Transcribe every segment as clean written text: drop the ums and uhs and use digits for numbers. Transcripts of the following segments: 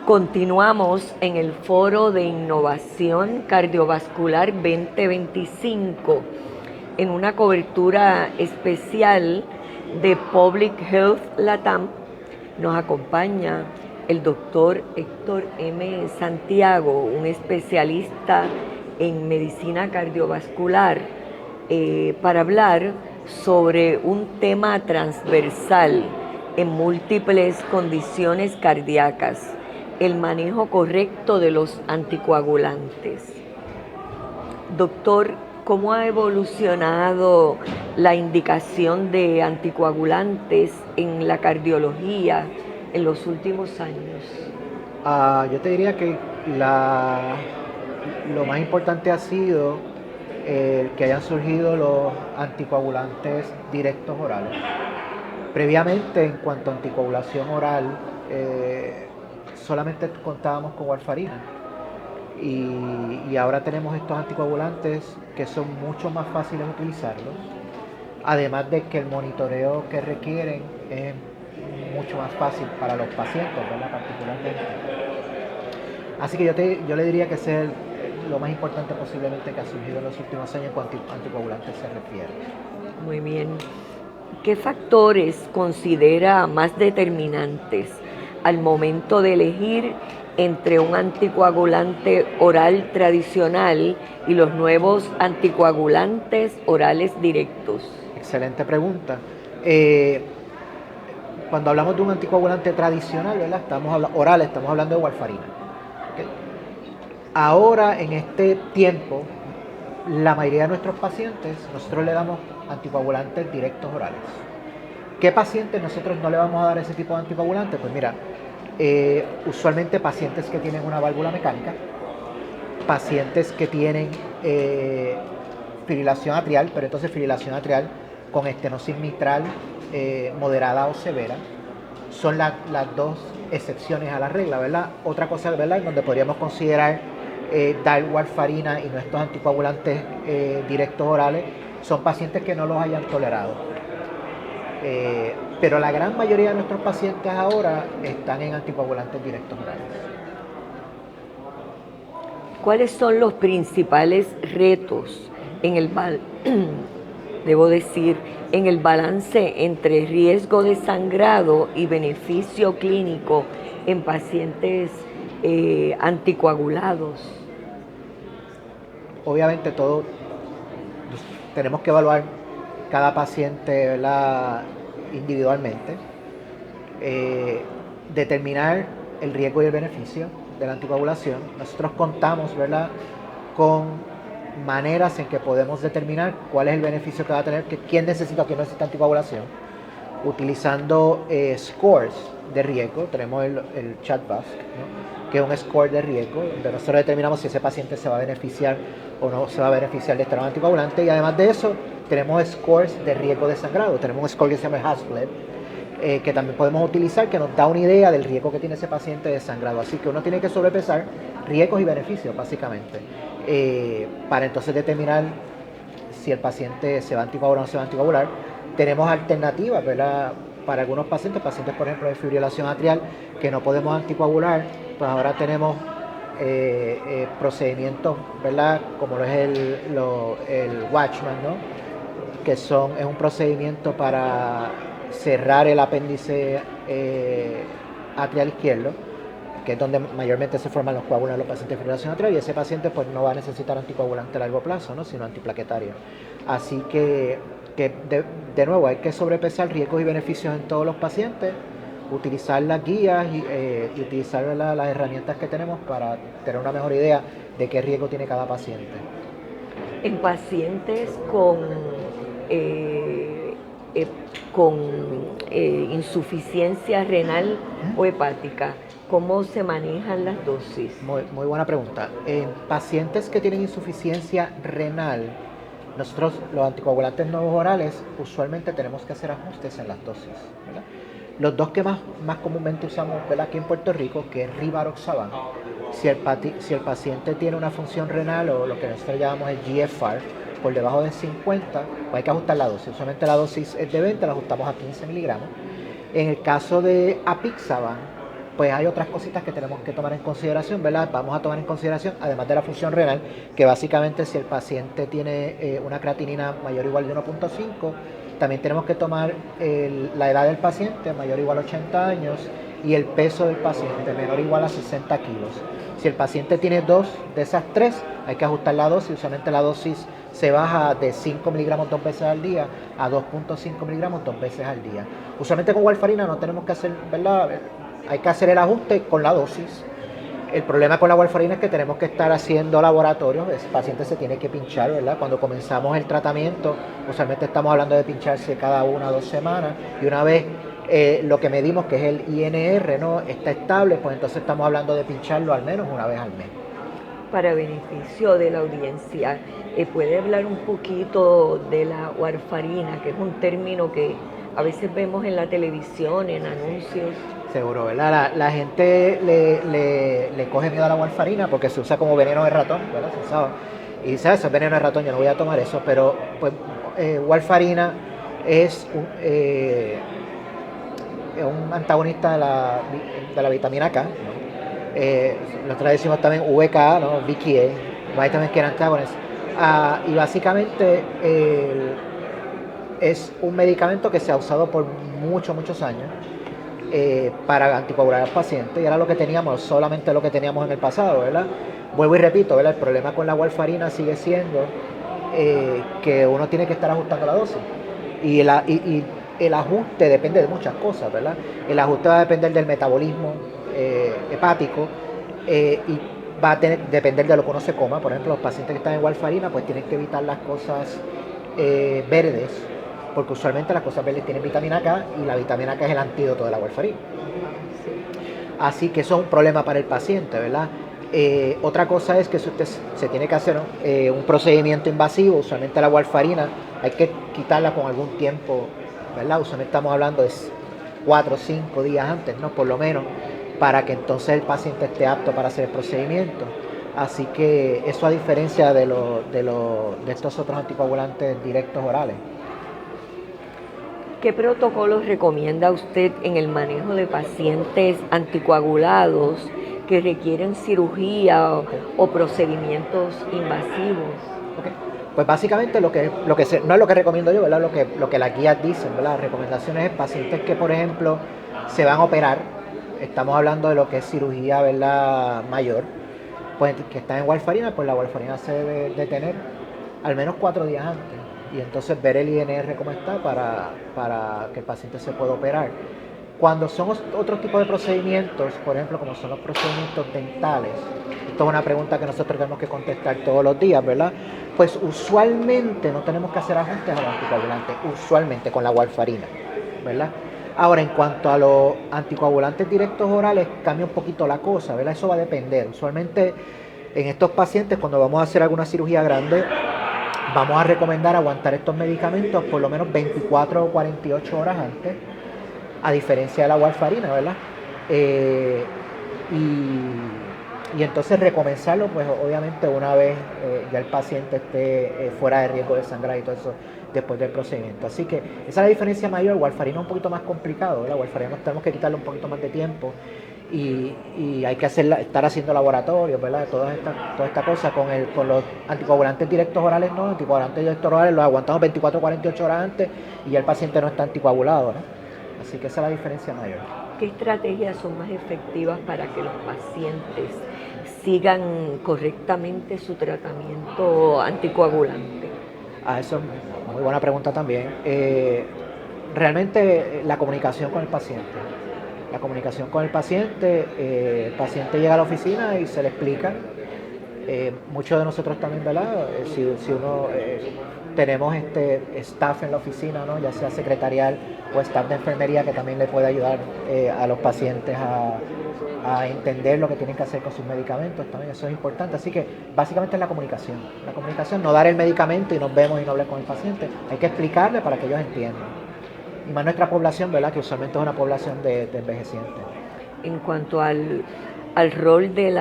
Continuamos en el Foro de Innovación Cardiovascular 2025 en una cobertura especial de Public Health Latam. Nos acompaña el doctor Héctor M. Santiago, un especialista en medicina cardiovascular, para hablar sobre un tema transversal en múltiples condiciones cardíacas: el manejo correcto de los anticoagulantes. Doctor, ¿cómo ha evolucionado la indicación de anticoagulantes en la cardiología en los últimos años? Yo te diría que lo más importante ha sido que hayan surgido los anticoagulantes directos orales. Previamente, en cuanto a anticoagulación oral, solamente contábamos con warfarina. Y ahora tenemos estos anticoagulantes que son mucho más fáciles de utilizarlos, además de que el monitoreo que requieren es mucho más fácil para los pacientes, ¿verdad? Particularmente. Así que yo le diría que ese es lo más importante posiblemente que ha surgido en los últimos años en cuanto a anticoagulantes se refiere. Muy bien. ¿Qué factores considera más determinantes al momento de elegir entre un anticoagulante oral tradicional y los nuevos anticoagulantes orales directos? Excelente pregunta. Cuando hablamos de un anticoagulante tradicional, ¿verdad? Estamos hablando de warfarina. ¿Okay? Ahora, en este tiempo, la mayoría de nuestros pacientes, nosotros le damos anticoagulantes directos orales. ¿Qué pacientes nosotros no le vamos a dar ese tipo de anticoagulantes? Pues mira, usualmente pacientes que tienen una válvula mecánica, pacientes que tienen fibrilación atrial, pero entonces fibrilación atrial con estenosis mitral moderada o severa, son las dos excepciones a la regla, ¿verdad? Otra cosa, ¿verdad?, en donde podríamos considerar dar warfarina y no estos anticoagulantes directos orales, son pacientes que no los hayan tolerado. Pero la gran mayoría de nuestros pacientes ahora están en anticoagulantes directos orales. ¿Cuáles son los principales retos en el en el balance entre riesgo de sangrado y beneficio clínico en pacientes anticoagulados? Obviamente tenemos que evaluar cada paciente, ¿verdad?, individualmente, determinar el riesgo y el beneficio de la anticoagulación. Nosotros contamos, ¿verdad?, con maneras en que podemos determinar cuál es el beneficio que va a tener, quién necesita o quién no necesita anticoagulación, utilizando scores de riesgo. Tenemos el CHA2DS, ¿no?, que es un score de riesgo, donde nosotros determinamos si ese paciente se va a beneficiar o no se va a beneficiar de estar anticoagulante, y además de eso tenemos scores de riesgo de sangrado. Tenemos un score que se llama Hasbled, que también podemos utilizar, que nos da una idea del riesgo que tiene ese paciente de sangrado. Así que uno tiene que sobrepesar riesgos y beneficios, básicamente, para entonces determinar si el paciente se va a anticoagular o no se va a anticoagular. Tenemos alternativas, ¿verdad?, para algunos pacientes, por ejemplo de fibrilación atrial, que no podemos anticoagular. Pues ahora tenemos procedimientos, ¿verdad?, como lo es el Watchman, ¿no?, que es un procedimiento para cerrar el apéndice atrial izquierdo, que es donde mayormente se forman los coágulos en los pacientes de fibrilación atrial, y ese paciente pues no va a necesitar anticoagulante a largo plazo, ¿no?, sino antiplaquetario. Así que de nuevo hay que sobrepesar riesgos y beneficios en todos los pacientes, utilizar las guías y utilizar las herramientas que tenemos para tener una mejor idea de qué riesgo tiene cada paciente. En pacientes con insuficiencia renal o hepática, ¿cómo se manejan las dosis? Muy buena pregunta. En pacientes que tienen insuficiencia renal, nosotros los anticoagulantes nuevos orales usualmente tenemos que hacer ajustes en las dosis, ¿verdad? Los dos que más comúnmente usamos, ¿verdad?, aquí en Puerto Rico, que es Rivaroxaban. Si el paciente tiene una función renal o lo que nosotros llamamos el GFR por debajo de 50, pues hay que ajustar la dosis. Usualmente la dosis es de 20, la ajustamos a 15 miligramos. En el caso de Apixaban, pues hay otras cositas que tenemos que tomar en consideración, ¿verdad? Vamos a tomar en consideración, además de la función renal, que básicamente si el paciente tiene una creatinina mayor o igual de 1.5, también tenemos que tomar la edad del paciente, mayor o igual a 80 años, y el peso del paciente, menor o igual a 60 kilos. Si el paciente tiene dos de esas tres, hay que ajustar la dosis. Usualmente la dosis se baja de 5 miligramos 2 veces al día a 2.5 miligramos 2 veces al día. Usualmente con warfarina no tenemos que hacer, ¿verdad? Hay que hacer el ajuste con la dosis. El problema con la warfarina es que tenemos que estar haciendo laboratorios, el paciente se tiene que pinchar, ¿verdad? Cuando comenzamos el tratamiento, usualmente estamos hablando de pincharse cada 1 o 2 semanas, y una vez lo que medimos, que es el INR, ¿no?, está estable, pues entonces estamos hablando de pincharlo al menos una vez al mes. Para beneficio de la audiencia, ¿puede hablar un poquito de la warfarina, que es un término que a veces vemos en la televisión, en anuncios? Seguro, ¿verdad? La gente le coge miedo a la warfarina porque se usa como veneno de ratón, ¿verdad? Se usaba. Y dice, eso es veneno de ratón, yo no voy a tomar eso, pero pues warfarina es un antagonista de la vitamina K, ¿no? Nosotros decimos también VK, ¿no? VKA, Vitamin K Antagonist. Y básicamente es un medicamento que se ha usado por muchos años para anticoagular al paciente, y era lo que teníamos, solamente lo que teníamos en el pasado, ¿verdad? Vuelvo y repito, ¿verdad? El problema con la warfarina sigue siendo que uno tiene que estar ajustando la dosis. Y el ajuste depende de muchas cosas, ¿verdad? El ajuste va a depender del metabolismo hepático y va a depender de lo que uno se coma. Por ejemplo, los pacientes que están en warfarina pues tienen que evitar las cosas verdes, porque usualmente las cosas verdes tienen vitamina K, y la vitamina K es el antídoto de la warfarina. Así que eso es un problema para el paciente, ¿verdad? Otra cosa es que si usted se tiene que hacer un procedimiento invasivo, usualmente la warfarina hay que quitarla con algún tiempo, ¿verdad? Usualmente estamos hablando de 4 o 5 días antes, ¿no? Por lo menos, para que entonces el paciente esté apto para hacer el procedimiento. Así que eso, a diferencia de estos otros anticoagulantes directos orales. ¿Qué protocolos recomienda usted en el manejo de pacientes anticoagulados que requieren cirugía o procedimientos invasivos? Okay. Pues básicamente no es lo que recomiendo yo, ¿verdad? Lo que las guías dicen, ¿verdad? Las recomendaciones es pacientes que, por ejemplo, se van a operar, estamos hablando de lo que es cirugía, ¿verdad?, mayor, pues que están en warfarina, pues la warfarina se debe detener al menos 4 días antes, y entonces ver el INR cómo está para que el paciente se pueda operar. Cuando son otros tipos de procedimientos, por ejemplo, como son los procedimientos dentales, esto es una pregunta que nosotros tenemos que contestar todos los días, ¿verdad? Pues usualmente no tenemos que hacer ajustes a los anticoagulantes, usualmente con la warfarina, ¿verdad? Ahora, en cuanto a los anticoagulantes directos orales, cambia un poquito la cosa, ¿verdad? Eso va a depender. Usualmente en estos pacientes, cuando vamos a hacer alguna cirugía grande, vamos a recomendar aguantar estos medicamentos por lo menos 24 o 48 horas antes, a diferencia de la warfarina, ¿verdad? Y entonces recomenzarlo, pues obviamente una vez ya el paciente esté fuera de riesgo de sangrar y todo eso después del procedimiento. Así que esa es la diferencia mayor. Warfarina es un poquito más complicado, ¿verdad? Warfarina tenemos que quitarle un poquito más de tiempo y hay que estar haciendo laboratorios, ¿verdad? Toda esta cosa con los anticoagulantes directos orales, no, anticoagulantes directos orales los aguantamos 24 o 48 horas antes y ya el paciente no está anticoagulado, ¿no? Así que esa es la diferencia mayor. ¿Qué estrategias son más efectivas para que los pacientes sigan correctamente su tratamiento anticoagulante? Eso es muy buena pregunta también. Realmente la comunicación con el paciente. La comunicación con el paciente llega a la oficina y se le explica. Muchos de nosotros también, ¿verdad? Si uno tenemos staff en la oficina, ¿no?, ya sea secretarial o staff de enfermería, que también le puede ayudar a los pacientes a entender lo que tienen que hacer con sus medicamentos, también eso es importante. Así que básicamente es la comunicación, no dar el medicamento y nos vemos y no hablar con el paciente, hay que explicarle para que ellos entiendan. Y más nuestra población, ¿verdad?, que usualmente es una población de envejecientes. En cuanto al rol del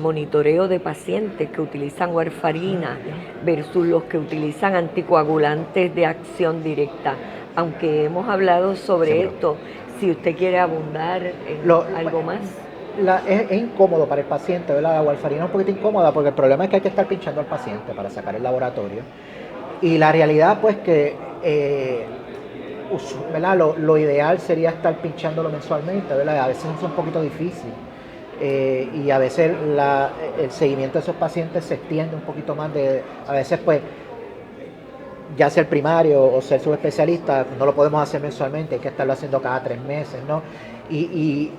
monitoreo de pacientes que utilizan warfarina versus los que utilizan anticoagulantes de acción directa, aunque hemos hablado sobre esto, Si usted quiere abundar en algo más. Es incómodo para el paciente, ¿verdad? La warfarina es un poquito incómoda porque el problema es que hay que estar pinchando al paciente para sacar el laboratorio. Y la realidad, pues, que ¿verdad? Lo ideal sería estar pinchándolo mensualmente, ¿verdad? A veces es un poquito difícil. Y a veces el seguimiento de esos pacientes se extiende un poquito más a veces pues ya ser primario o ser subespecialista no lo podemos hacer mensualmente, hay que estarlo haciendo cada 3 meses, ¿no? Y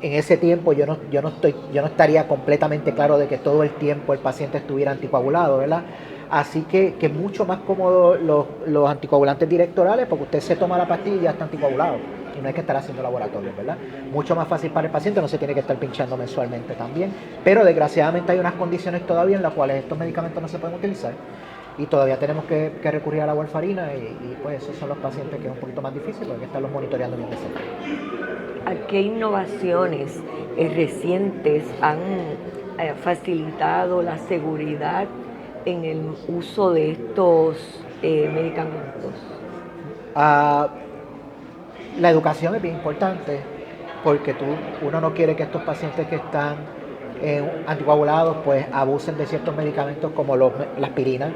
en ese tiempo yo no estaría completamente claro de que todo el tiempo el paciente estuviera anticoagulado, ¿verdad? Así que es mucho más cómodo los anticoagulantes directorales porque usted se toma la pastilla y ya está anticoagulado y no hay que estar haciendo laboratorios, ¿verdad? Mucho más fácil para el paciente, no se tiene que estar pinchando mensualmente también, pero desgraciadamente hay unas condiciones todavía en las cuales estos medicamentos no se pueden utilizar y todavía tenemos que recurrir a la warfarina y pues esos son los pacientes que es un poquito más difícil porque hay que estarlos monitoreando bien de cerca. ¿A qué innovaciones recientes han facilitado la seguridad en el uso de estos medicamentos? La educación es bien importante porque uno no quiere que estos pacientes que están anticoagulados pues abusen de ciertos medicamentos como la aspirina,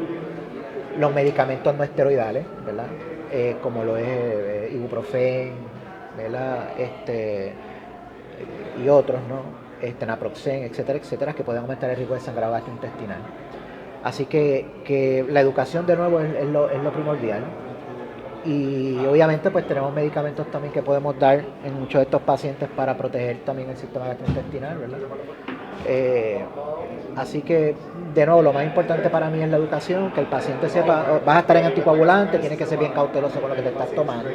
los medicamentos no esteroidales, ¿verdad? Como lo es ibuprofen, ¿verdad? Y otros, ¿no? Naproxen, etcétera, etcétera, que pueden aumentar el riesgo de sangrado gastrointestinal. Así que la educación de nuevo es lo primordial. Y obviamente pues tenemos medicamentos también que podemos dar en muchos de estos pacientes para proteger también el sistema gastrointestinal, ¿verdad? Así que de nuevo lo más importante para mí es la educación, que el paciente sepa, vas a estar en anticoagulante, tienes que ser bien cauteloso con lo que te estás tomando,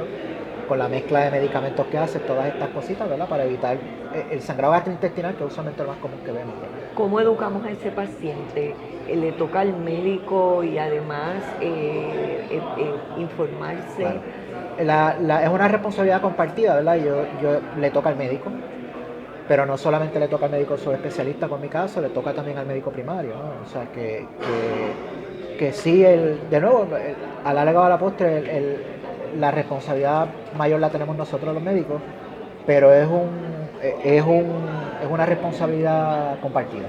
con la mezcla de medicamentos que haces, todas estas cositas, ¿verdad? Para evitar el sangrado gastrointestinal, que es usualmente lo más común que vemos, ¿verdad? ¿Cómo educamos a ese paciente? ¿Le toca al médico y además informarse? Bueno, es una responsabilidad compartida, ¿verdad? Yo le toca al médico, pero no solamente le toca al médico subespecialista, con mi caso, le toca también al médico primario, ¿no? O sea, que sí, de nuevo, a la larga o a la postre, la responsabilidad mayor la tenemos nosotros los médicos, pero es una responsabilidad compartida.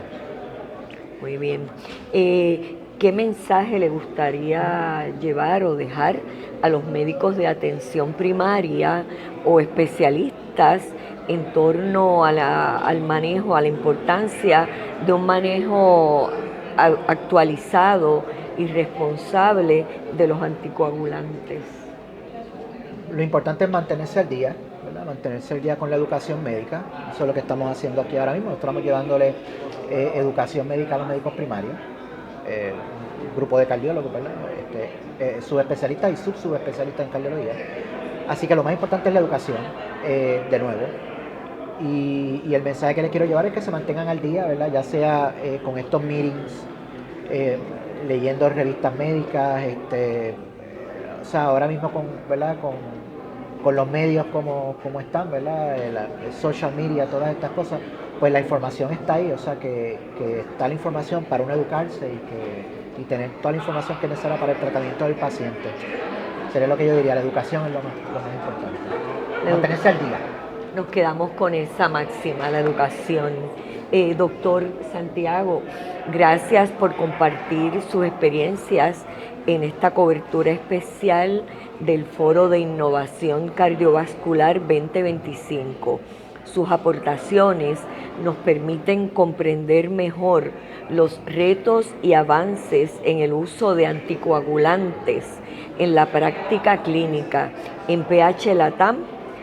Muy bien. ¿Qué mensaje le gustaría llevar o dejar a los médicos de atención primaria o especialistas en torno al manejo, a la importancia de un manejo actualizado y responsable de los anticoagulantes? Lo importante es mantenerse al día, ¿verdad? Mantenerse al día con la educación médica. Eso es lo que estamos haciendo aquí ahora mismo. Estamos llevándole educación médica a los médicos primarios, grupo de cardiólogos, ¿verdad? Subespecialistas y subespecialistas en cardiología. Así que lo más importante es la educación, de nuevo. Y el mensaje que les quiero llevar es que se mantengan al día, ¿verdad? Ya sea con estos meetings, leyendo revistas médicas, o sea, ahora mismo ¿verdad? Con los medios como están, ¿verdad? El social media, todas estas cosas, pues la información está ahí, o sea que está la información para uno educarse y tener toda la información que es necesaria para el tratamiento del paciente. Sería lo que yo diría, la educación es lo más importante. Mantenerse al día. Nos quedamos con esa máxima, la educación. Doctor Santiago, gracias por compartir sus experiencias en esta cobertura especial del Foro de Innovación Cardiovascular 2025. Sus aportaciones nos permiten comprender mejor los retos y avances en el uso de anticoagulantes en la práctica clínica. En PH Latam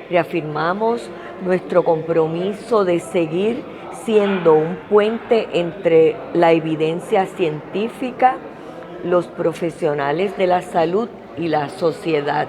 reafirmamos nuestro compromiso de seguir siendo un puente entre la evidencia científica, los profesionales de la salud y la sociedad.